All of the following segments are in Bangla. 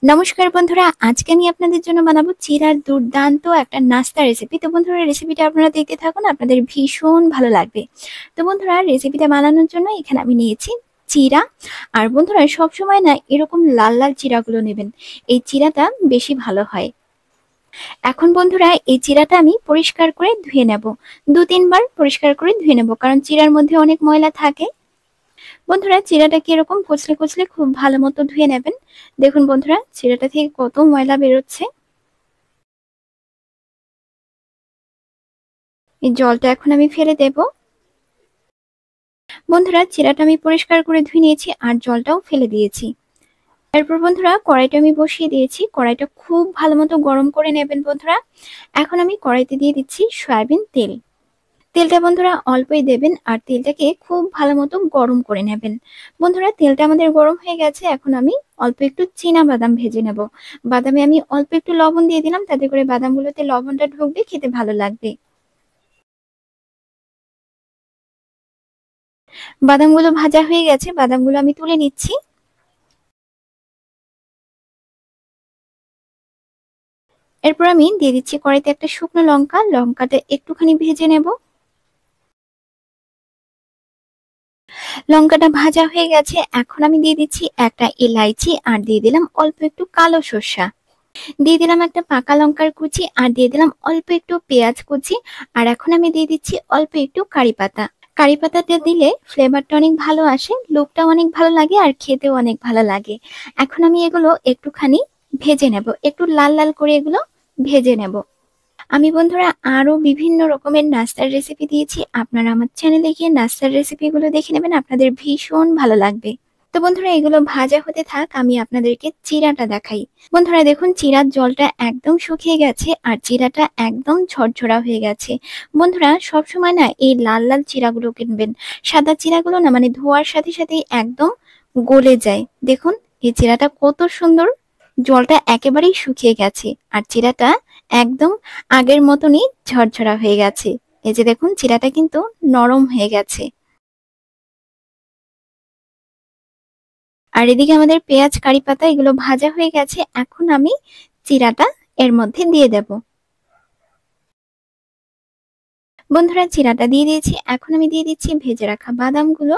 নমস্কার বন্ধুরা, আজকে আমি আপনাদের জন্য বানাবো চিড়ার দুর্দান্ত একটা নাস্তা রেসিপি। তো বন্ধুরা, রেসিপিটা আপনারা দেখতে থাকুন, আপনাদের ভীষণ ভালো লাগবে। তো বন্ধুরা, রেসিপিটা বানানোর জন্য এখানে আমি নিয়েছি চিড়া। আর বন্ধুরা, সবসময় না এরকম লাল লাল চিড়াগুলো নেবেন, এই চিড়াটা বেশি ভালো হয়। এখন বন্ধুরা, এই চিড়াটা আমি পরিষ্কার করে ধুয়ে নেব। 2-3 বার পরিষ্কার করে ধুয়ে নেব, কারণ চিড়ার মধ্যে অনেক ময়লা থাকে। বন্ধুরা, চিড়াটাকে এরকম কচলে কচলে খুব ভালো মতো ধুয়ে নেবেন। দেখুন বন্ধুরা, চিড়াটা থেকে কত ময়লা বেরোচ্ছে। এই জলটা এখন আমি ফেলে দেব। বন্ধুরা, চিড়াটা আমি পরিষ্কার করে ধুয়ে নিয়েছি আর জলটাও ফেলে দিয়েছি। এরপর বন্ধুরা, কড়াইটা আমি বসিয়ে দিয়েছি। কড়াইটা খুব ভালো মতো গরম করে নেবেন বন্ধুরা। এখন আমি কড়াইতে দিয়ে দিচ্ছি সয়াবিন তেল। তেলটা বন্ধুরা অল্পই দেবেন আর তেলটাকে খুব ভালো মতো গরম করে নেবেন। বন্ধুরা, তেলটা আমাদের গরম হয়ে গেছে। এখন আমি অল্প একটু চীনা বাদাম ভেজে নেব। বাদামে আমি অল্প একটু লবণ দিয়ে দিলাম, তাতে করে বাদামগুলোতে লবণটা ঢুকবে, খেতে ভালো লাগবে। বাদামগুলো ভাজা হয়ে গেছে, বাদামগুলো আমি তুলে নিচ্ছি। এরপর আমি দিয়ে দিচ্ছি কড়াইতে একটা শুকনো লঙ্কা। লঙ্কাটা একটুখানি ভেজে নেব। লঙ্কাটা ভাজা হয়ে গেছে, এখন আমি দিয়ে দিচ্ছি একটা এলাইচি আর দিয়ে দিলাম অল্প একটু কালো সর্ষা। দিয়ে দিলাম একটা পাকা লঙ্কার কুচি আর দিয়ে দিলাম অল্প একটু পেঁয়াজ কুচি। আর এখন আমি দিয়ে দিচ্ছি অল্প একটু কারি পাতা। কারি পাতাটা দিলে ফ্লেভারটা অনেক ভালো আসে, লুকটাও অনেক ভালো লাগে আর খেতেও অনেক ভালো লাগে। এখন আমি এগুলো একটুখানি ভেজে নেব, একটু লাল লাল করে এগুলো ভেজে নেব। আমি বন্ধুরা আরো বিভিন্ন রকমের নাস্তার রেসিপি দিয়েছি, আপনারা আমার চ্যানেলে গিয়ে নাস্তার রেসিপিগুলো দেখে নেবেন, আপনাদের ভীষণ ভালো লাগবে। তো বন্ধুরা, এগুলো ভাজা হতে থাক, আমি আপনাদেরকে চিড়াটা দেখাই। বন্ধুরা দেখুন, চিড়ার জলটা একদম শুকিয়ে গেছে আর চিড়াটা একদম ঝরঝরা হয়ে গেছে। বন্ধুরা, সবসময় না এই লাল লাল চিড়াগুলো কিনবেন। সাদা চিড়াগুলো না মানে ধোয়ার সাথে সাথেই একদম গলে যায়। দেখুন, এই চিড়াটা কত সুন্দর, জলটা একেবারেই শুকিয়ে গেছে আর চিড়াটা একদম আগের মতনই ঝরঝরা হয়ে গেছে। এই যে দেখুন, চিড়াটা কিন্তু নরম হয়ে গেছে। আর এদিকে আমাদের পেঁয়াজ কারি পাতা এগুলো ভাজা হয়ে গেছে। এখন আমি চিড়াটা এর মধ্যে দিয়ে দেব। বন্ধুরা, চিড়াটা দিয়ে দিয়েছি, এখন আমি দিয়ে দিচ্ছি ভেজে রাখা বাদামগুলো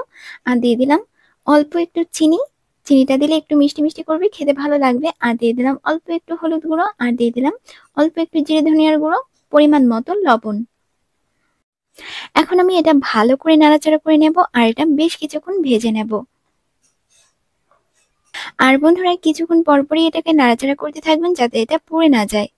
আর দিয়ে দিলাম অল্প একটু চিনি। চিনিটা দিলে একটু মিষ্টি মিষ্টি করবে, খেতে ভালো লাগবে। আর দিয়ে দিলাম অল্প একটু হলুদ গুঁড়ো আর দিয়ে দিলাম অল্প একটু জিরে ধনিয়ার গুঁড়ো, পরিমাণ মতো লবণ। এখন আমি এটা ভালো করে নাড়াচাড়া করে নেব আর এটা বেশ কিছুক্ষণ ভেজে নেব। আর বন্ধুরা, কিছুক্ষণ পরপরই এটাকে নাড়াচাড়া করতে থাকবেন যাতে এটা পুড়ে না যায়।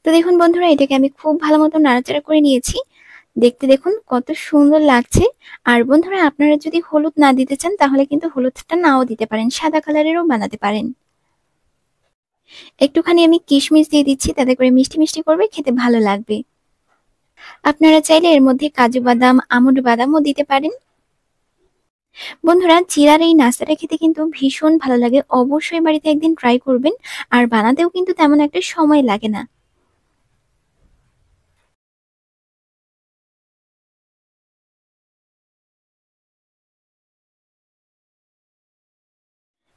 তো দেখুন বন্ধুরা, এটাকে আমি খুব ভালো মতো নাড়াচাড়া করে নিয়েছি। দেখতে দেখুন কত সুন্দর লাগছে। আর বন্ধুরা, আপনারা যদি হলুদ না দিতে চান তাহলে কিন্তু হলুদটা নাও দিতে পারেন, সাদা কালারেরও বানাতে পারেন। একটুখানি আমি কিশমিশ দিয়ে দিচ্ছি, তাতে করে মিষ্টি মিষ্টি করবে, খেতে ভালো লাগবে। আপনারা চাইলে এর মধ্যে কাজু বাদাম, আমন্ড বাদামও দিতে পারেন। বন্ধুরা, চিড়ার এই নাস্তাটা খেতে কিন্তু ভীষণ ভালো লাগে, অবশ্যই বাড়িতে একদিন ট্রাই করবেন। আর বানাতেও কিন্তু তেমন একটা সময় লাগে না।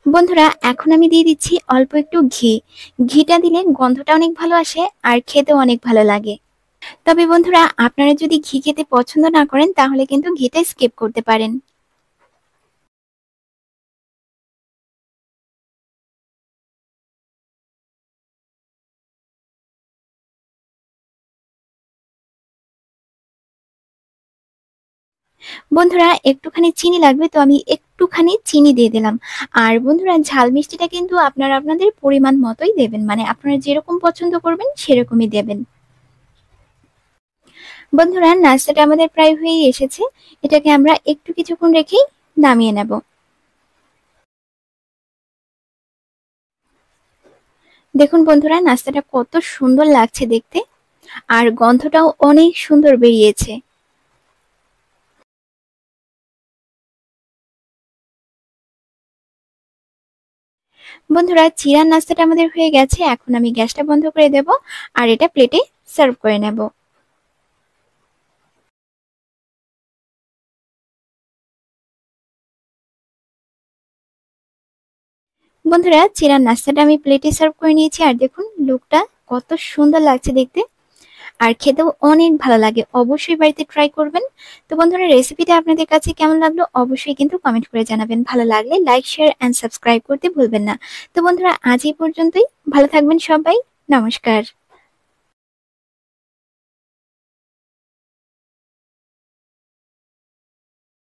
বন্ধুরা, এখন আমি দিয়ে দিচ্ছি অল্প একটু ঘি। ঘিটা দিলে গন্ধটা অনেক ভালো আসে আর খেতেও অনেক ভালো লাগে। তবে বন্ধুরা, আপনারা যদি ঘি খেতে পছন্দ না করেন তাহলে কিন্তু ঘিটা স্কিপ করতে পারেন। বন্ধুরা, একটুখানি চিনি লাগবে, তো আমি একটুখানি চিনি দিয়ে দিলাম। আর বন্ধুরা, ঝাল মিষ্টিটা কিন্তু আপনারা আপনাদের পরিমাণ মতোই দেবেন, মানে আপনারা যেরকম পছন্দ করবেন সেরকমই দেবেন। বন্ধুরা, নাস্তাটা আমাদের প্রায় হয়েই এসেছে। এটাকে আমরা একটু কিছুক্ষণ রেখেই নামিয়ে নেব। দেখুন বন্ধুরা, নাস্তাটা কত সুন্দর লাগছে দেখতে আর গন্ধটাও অনেক সুন্দর বেরিয়েছে। বন্ধুরা, চিড়ার নাস্তাটা আমাদের হয়ে গেছে। এখন আমি গ্যাসটা বন্ধ করে দেব আর এটা প্লেটে সার্ভ করে নেব। বন্ধুরা, চিড়ার নাস্তাটা আমি প্লেটে সার্ভ করে নিয়েছি, আর দেখুন লুকটা কত সুন্দর লাগছে দেখতে, আর খেতেও অনেক ভালো লাগে। অবশ্যই বাড়িতে ট্রাই করবেন। তো বন্ধুরা, রেসিপিটা আপনাদের কাছে কেমন লাগলো অবশ্যই কিন্তু কমেন্ট করে জানাবেন। ভালো লাগলে লাইক, শেয়ার এন্ড সাবস্ক্রাইব করতে ভুলবেন না। তো বন্ধুরা, আজ এই পর্যন্তই। ভালো থাকবেন সবাই। নমস্কার।